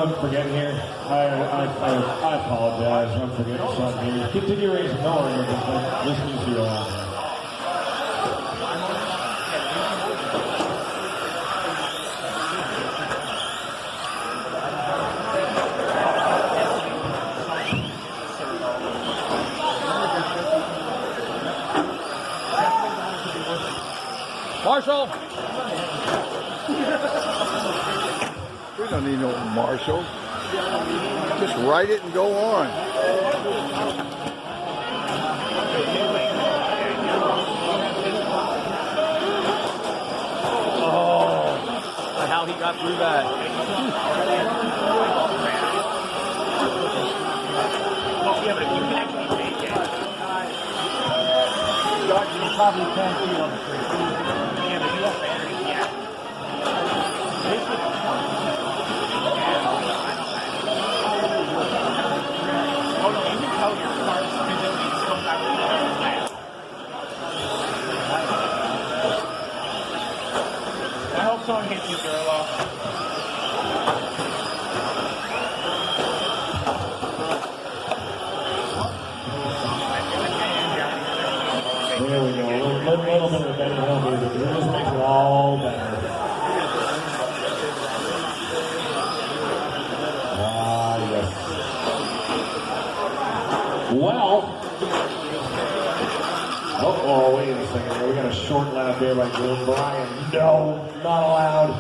I'm forgetting here. I apologize. I'm forgetting something here. Continue raising no argument, but listening to you all. Marshall! We don't need no Marshall. Just write it and go on. Oh, how he got through that. You probably can't see on the screen. I hope someone hits you, Gerlo. There we go. A little bit of a better hill music. It just makes it all better. Ah, yes. Well. Oh, wait a second here. We got a short lap there by Dylan Bryan. No, not allowed.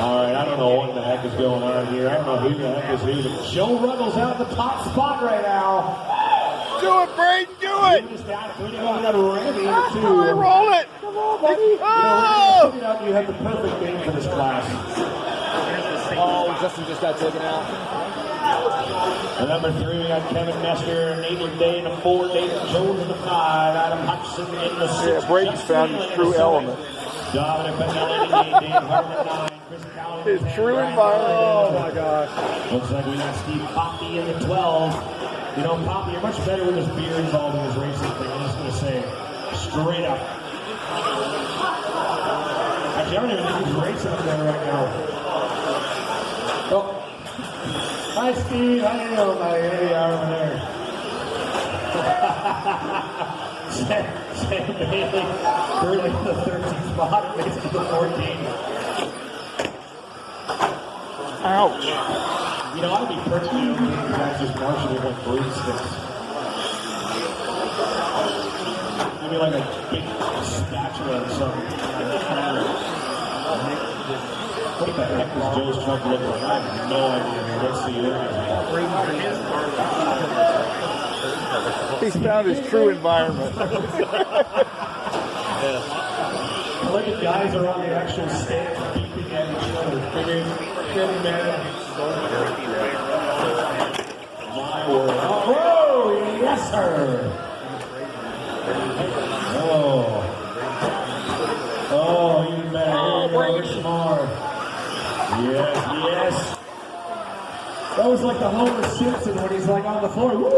All right, I don't know what the heck is going on here. I don't know who the heck is who, but Joe Ruggles out in the top spot right now. Do it, Braden, do it! Come on, roll it! Come on, buddy! Oh! You have the perfect game for this class. Oh, Justin just got taken out. And number 3, we got Kevin Nestor, Nathan Day in the 4, Nathan Jones in the 5, Adam Hutchinson in the 6. Yeah, Braden's found his true element. Dominic Benelli, Dave Hartman 9, Chris Callan. His true environment. Oh my gosh. Looks like we got Steve Poppy in the 12. You know, Poppy, you're much better with his beer involved in his racing thing. I'm just going to say, straight up. Actually, I don't even think he's racing up there right now. Oh. Hi, Steve. How you doing, buddy? There you are over there. Sam Bailey, currently in the 13th spot, makes it to the 14th. Ouch. You know, I'd be perfectly okay if guys just marching with like broomsticks. Maybe like a big spatula or something. What the heck is Joe's truck looking like? I have no idea. Let's see. He's found his true environment. I like the guys are on the actual stage beeping at each other. Getting mad. My word. Oh, yes, sir. Oh, even better. Here we go. Some more. Yes. That was like the Homer Simpson when he's like on the floor. Woo!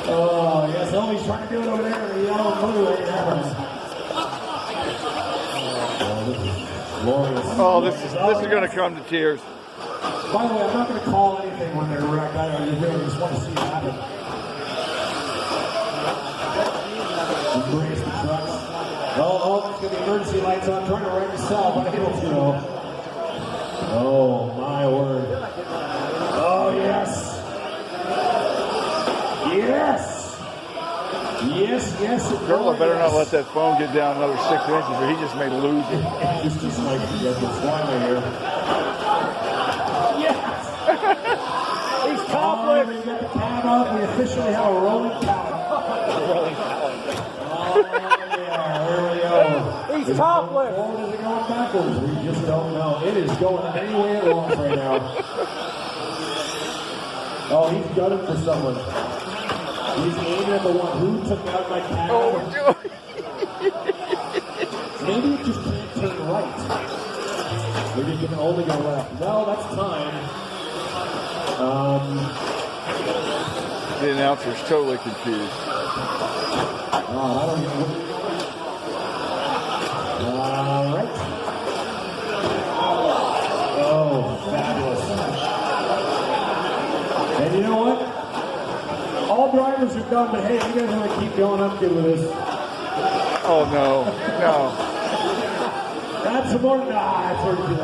Oh, yes. Oh, he's trying to do it over there in the yellow blue. Oh, this is going to come to tears. By the way, I'm not going to call anything when they're wrecked. I really just want to see it happen. Embrace the trucks. Oh, it's got the emergency lights on. Trying to right yourself. Unable to. Oh, my word. Oh, yes. Yes. Gerlo better not let that phone get down another 6 inches or he just may lose it. It's just like it's slimy here. Yes! He's topless! We got the cab up. We officially have a rolling pallet. Oh, yeah. Here we go. He's topless! Is it going forward? Is it going backwards? We just don't know. It is going any way it wants right now. Oh, he's gunning for someone. He's aiming at the one who took out my cab. Oh, maybe it just can't turn right. Maybe it can only go left. No, that's time. The announcer's totally confused. I don't even. right. Oh, fabulous. And you know what? All drivers are done, but hey, you guys want to keep going, I'm good with this. Oh, no. No. That's some more. Nah, it's already too late.